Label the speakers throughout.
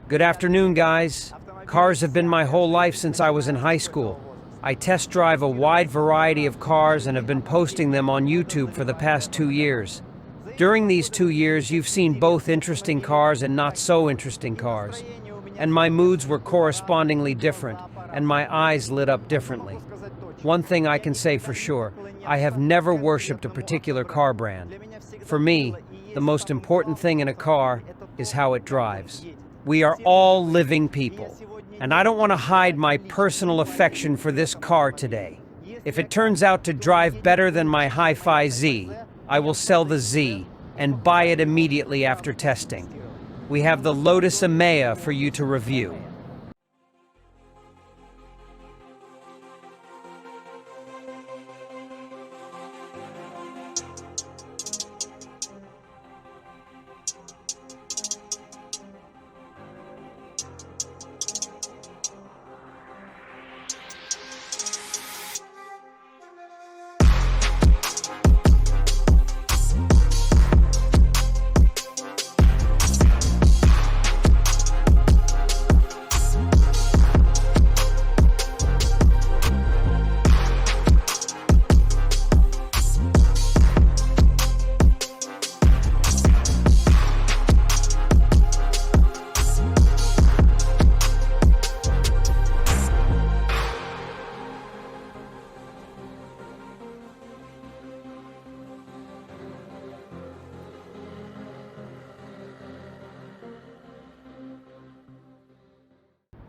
Speaker 1: Good afternoon, guys. Cars have been my whole life since I was in high school. I test drive a wide variety of cars and have been posting them on YouTube for the past 2 years. During these 2 years, you've seen both interesting cars and not so interesting cars. And my moods were correspondingly different, and my eyes lit up differently. One thing I can say for sure, I have never worshipped a particular car brand. For me, the most important thing in a car is how it drives. We are all living people, and I don't want to hide my personal affection for this car today. If it turns out to drive better than my Hi-Fi Z, I will sell the Z and buy it immediately after testing. We have the Lotus Emeya for you to review.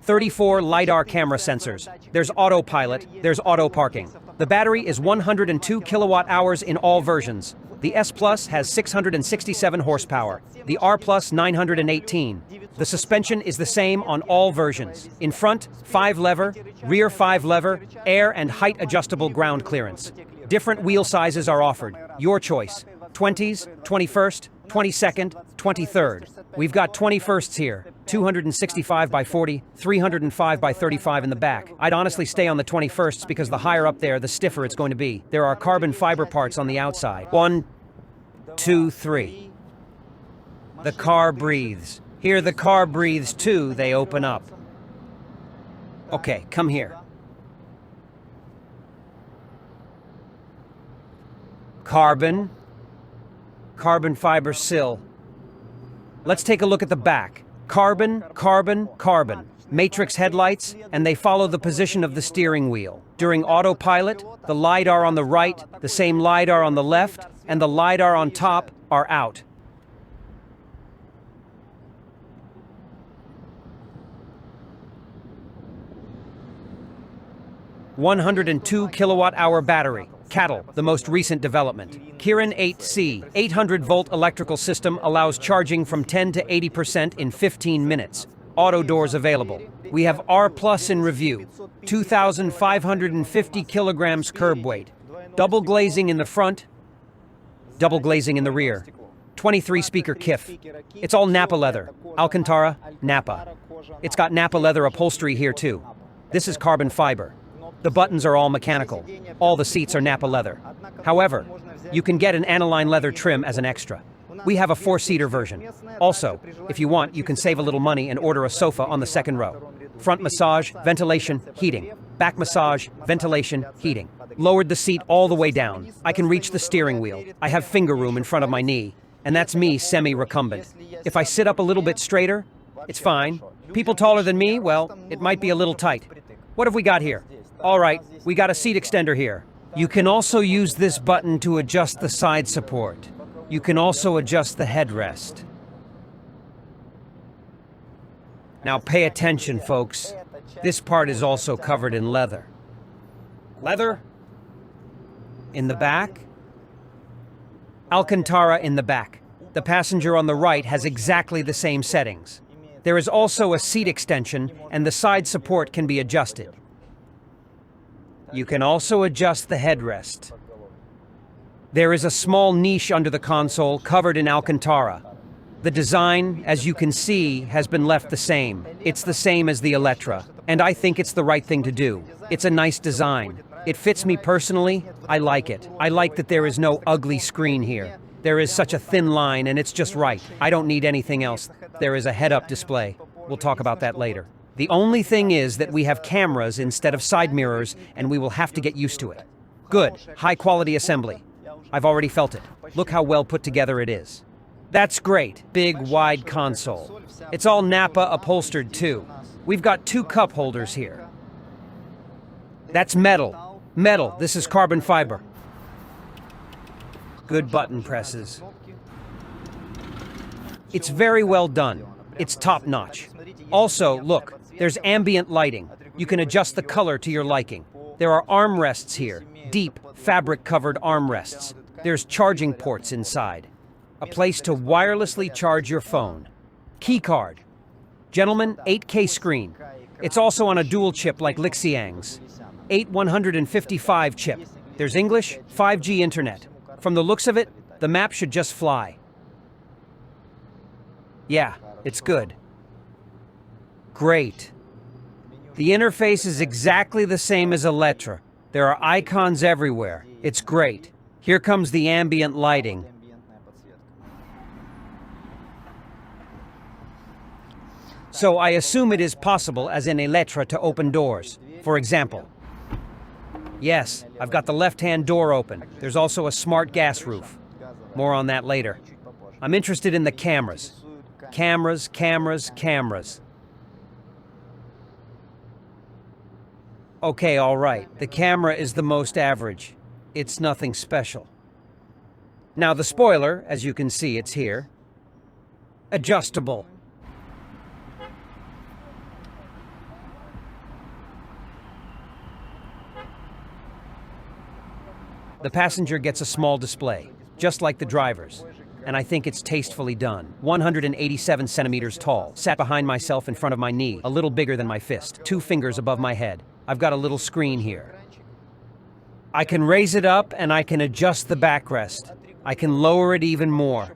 Speaker 1: "34 LiDAR camera sensors. There's autopilot, there's auto parking. The battery is 102 kilowatt hours in all versions. The S Plus has 667 horsepower. The R Plus 918. The suspension is the same on all versions. In front, 5-lever, rear 5-lever, air and height adjustable ground clearance. Different wheel sizes are offered. Your choice. 20s, 21st, 22nd, 23rd. We've got 21sts here. 265 by 40, 305 by 35 in the back. I'd honestly stay on the 21sts because the higher up there, the stiffer it's going to be. There are carbon fiber parts on the outside. 1, 2, 3. The car breathes. Here the car breathes too, they open up. Okay, come here. Carbon fiber sill. Let's take a look at the back. Carbon, carbon, carbon. Matrix headlights, and they follow the position of the steering wheel. During autopilot, the LiDAR on the right, the same LiDAR on the left, and the LiDAR on top are out. "102 kilowatt-hour battery. Cattle, the most recent development. Kirin 8C, 800-volt electrical system allows charging from 10 to 80% in 15 minutes. Auto doors available. We have R Plus in review. 2,550 kilograms curb weight. Double glazing in the front, double glazing in the rear. 23-speaker KIF. It's all Napa leather. Alcantara, Napa. It's got Napa leather upholstery here too. This is carbon fiber. The buttons are all mechanical. All the seats are Napa leather. However, you can get an aniline leather trim as an extra. We have a 4-seater version. Also, if you want, you can save a little money and order a sofa on the second row. Front massage, ventilation, heating. Back massage, ventilation, heating. Lowered the seat all the way down. I can reach the steering wheel. I have finger room in front of my knee. And that's me semi-recumbent. If I sit up a little bit straighter, it's fine. People taller than me, well, it might be a little tight. What have we got here? All right, we got a seat extender here. You can also use this button to adjust the side support. You can also adjust the headrest. Now pay attention, folks. This part is also covered in leather. Leather in the back. Alcantara in the back. The passenger on the right has exactly the same settings. There is also a seat extension, and the side support can be adjusted. You can also adjust the headrest. There is a small niche under the console covered in Alcantara. The design, as you can see, has been left the same. It's the same as the Elettra, and I think it's the right thing to do. It's a nice design. It fits me personally. I like it. I like that there is no ugly screen here. There is such a thin line, and it's just right. I don't need anything else. There is a head-up display. We'll talk about that later. The only thing is that we have cameras instead of side mirrors, and we will have to get used to it. Good, high-quality assembly. I've already felt it. Look how well put together it is. That's great. Big, wide console. It's all Napa upholstered too. We've got 2 cup holders here. That's metal. Metal. This is carbon fiber. Good button presses. It's very well done. It's top-notch. Also, look, there's ambient lighting. You can adjust the color to your liking. There are armrests here. Deep, fabric-covered armrests. There's charging ports inside. A place to wirelessly charge your phone. Key card. Gentlemen, 8K screen. It's also on a dual chip like gilevich.eng's. 8155 chip. There's English, 5G internet. From the looks of it, the map should just fly. Yeah, it's good. Great. The interface is exactly the same as Electra. There are icons everywhere. It's great. Here comes the ambient lighting. So I assume it is possible, as in Electra, to open doors. For example. Yes, I've got the left-hand door open. There's also a smart gas roof. More on that later. I'm interested in the cameras. Cameras, cameras, cameras. Okay, all right. The camera is the most average. It's nothing special. Now the spoiler, as you can see, it's here. Adjustable. The passenger gets a small display, just like the driver's. And I think it's tastefully done. 187 centimeters tall, sat behind myself in front of my knee, a little bigger than my fist, 2 fingers above my head. I've got a little screen here. I can raise it up and I can adjust the backrest. I can lower it even more.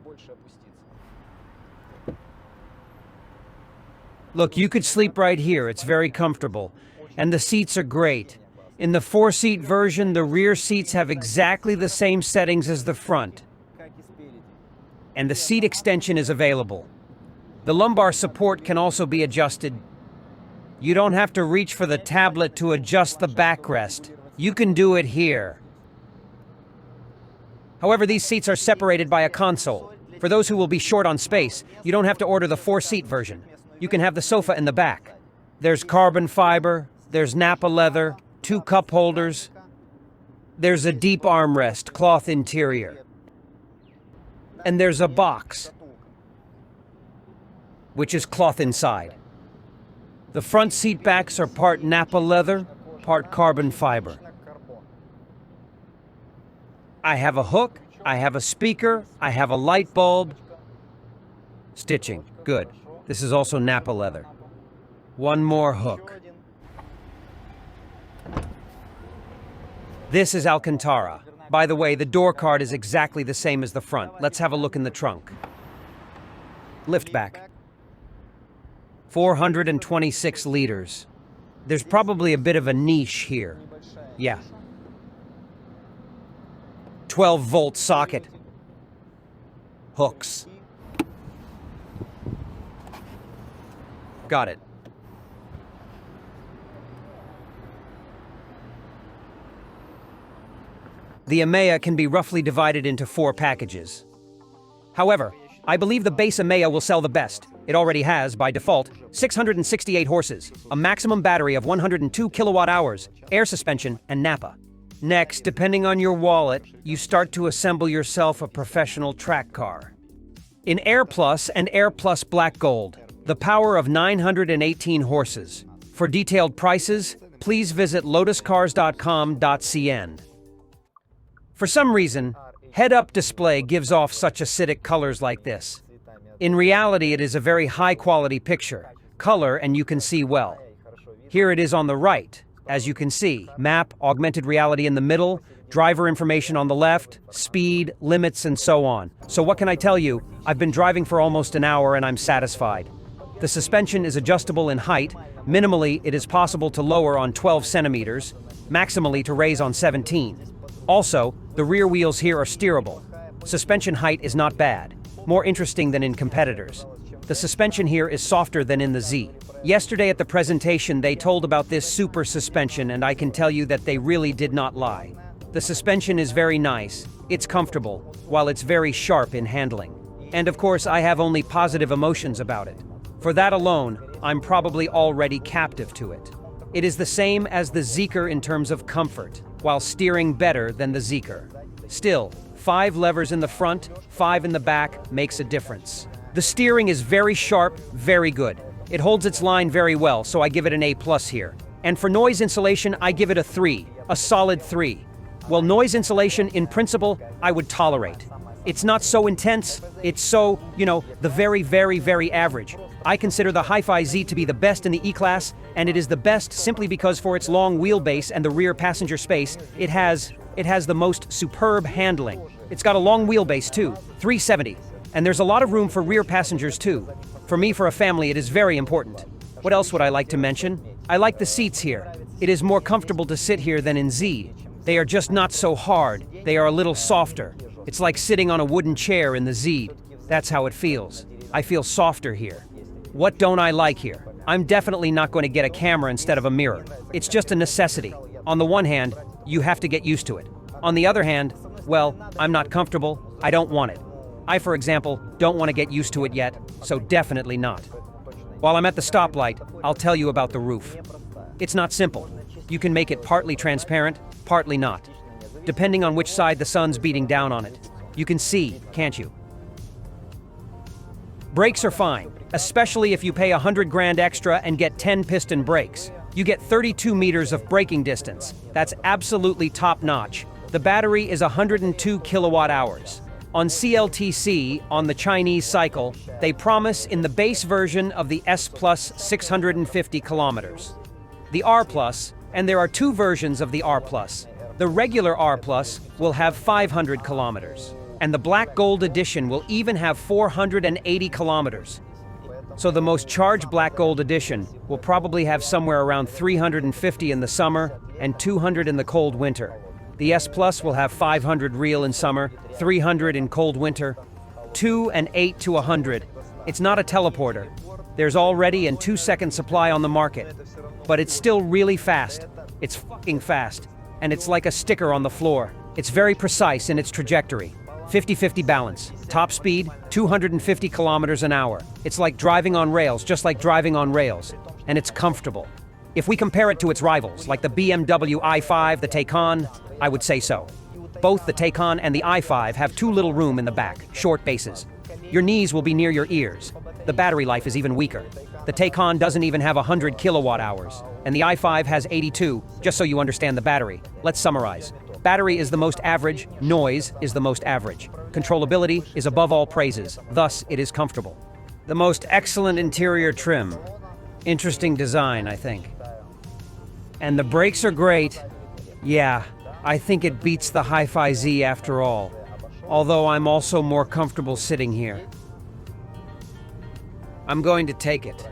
Speaker 1: Look, you could sleep right here. It's very comfortable. And the seats are great. In the 4-seat version, the rear seats have exactly the same settings as the front. And the seat extension is available. The lumbar support can also be adjusted. You don't have to reach for the tablet to adjust the backrest. You can do it here. However, these seats are separated by a console. For those who will be short on space, you don't have to order the 4-seat version. You can have the sofa in the back. There's carbon fiber, there's Napa leather, 2 cup holders. There's a deep armrest, cloth interior. And there's a box, which is cloth inside. The front seat backs are part Napa leather, part carbon fiber. I have a hook, I have a speaker, I have a light bulb. Stitching, good. This is also Napa leather. One more hook. This is Alcantara. By the way, the door card is exactly the same as the front. Let's have a look in the trunk. Lift back. 426 liters. There's probably a bit of a niche here. Yeah. 12-volt socket. Hooks. Got it. The Emeya can be roughly divided into 4 packages. However, I believe the base Emeya will sell the best. It already has, by default, 668 horses, a maximum battery of 102 kilowatt-hours, air suspension, and Napa. Next, depending on your wallet, you start to assemble yourself a professional track car. In Air Plus and Air Plus Black Gold, the power of 918 horses. For detailed prices, please visit lotuscars.com.cn. For some reason, head-up display gives off such acidic colors like this. In reality, it is a very high-quality picture, color, and you can see well. Here it is on the right. As you can see, map, augmented reality in the middle, driver information on the left, speed, limits, and so on. So what can I tell you? I've been driving for almost an hour and I'm satisfied. The suspension is adjustable in height. Minimally, it is possible to lower on 12 centimeters, maximally to raise on 17. Also, the rear wheels here are steerable. Suspension height is not bad, more interesting than in competitors. The suspension here is softer than in the Z. Yesterday at the presentation, they told about this super suspension, and I can tell you that they really did not lie. The suspension is very nice, it's comfortable, while it's very sharp in handling. And of course, I have only positive emotions about it. For that alone, I'm probably already captive to it. It is the same as the Zeekr in terms of comfort, while steering better than the Zeekr. Still, 5 levers in the front, 5 in the back makes a difference. The steering is very sharp, very good. It holds its line very well, so I give it an A+ here. And for noise insulation, I give it a 3, a solid 3. Well, noise insulation, in principle, I would tolerate. It's not so intense, it's so, the very, very, very average. I consider the Hi-Fi Z to be the best in the E-Class, and it is the best simply because for its long wheelbase and the rear passenger space, it has the most superb handling. It's got a long wheelbase too, 370, and there's a lot of room for rear passengers too. For me, for a family, it is very important. What else would I like to mention? I like the seats here. It is more comfortable to sit here than in Z. They are just not so hard, they are a little softer. It's like sitting on a wooden chair in the Z. That's how it feels. I feel softer here. What don't I like here? I'm definitely not going to get a camera instead of a mirror. It's just a necessity. On the one hand, you have to get used to it. On the other hand, well, I'm not comfortable. I don't want it. I, for example, don't want to get used to it yet, so definitely not. While I'm at the stoplight, I'll tell you about the roof. It's not simple. You can make it partly transparent, partly not, depending on which side the sun's beating down on it. You can see, can't you? Brakes are fine, especially if you pay 100 grand extra and get 10 piston brakes. You get 32 meters of braking distance. That's absolutely top-notch. The battery is 102 kilowatt hours. On CLTC, on the Chinese cycle, they promise in the base version of the S Plus 650 kilometers. The R Plus, and there are 2 versions of the R Plus. The regular R Plus will have 500 kilometers, and the Black Gold Edition will even have 480 kilometers. So the most charged Black Gold Edition will probably have somewhere around 350 in the summer and 200 in the cold winter. The S Plus will have 500 real in summer, 300 in cold winter, 2 and 8 to 100. It's not a teleporter. There's already a 2-second supply on the market, but it's still really fast. It's fucking fast, and it's like a sticker on the floor. It's very precise in its trajectory. 50-50 balance. Top speed, 250 kilometers an hour. It's like driving on rails, just like driving on rails, and it's comfortable. If we compare it to its rivals, like the BMW i5, the Taycan, I would say so. Both the Taycan and the i5 have too little room in the back, short bases. Your knees will be near your ears. The battery life is even weaker. The Taycan doesn't even have 100 kilowatt hours, and the i5 has 82, just so you understand the battery. Let's summarize. Battery is the most average, noise is the most average. Controllability is above all praises, thus it is comfortable. The most excellent interior trim. Interesting design, I think. And the brakes are great. Yeah, I think it beats the Hi-Fi Z after all, although I'm also more comfortable sitting here. I'm going to take it.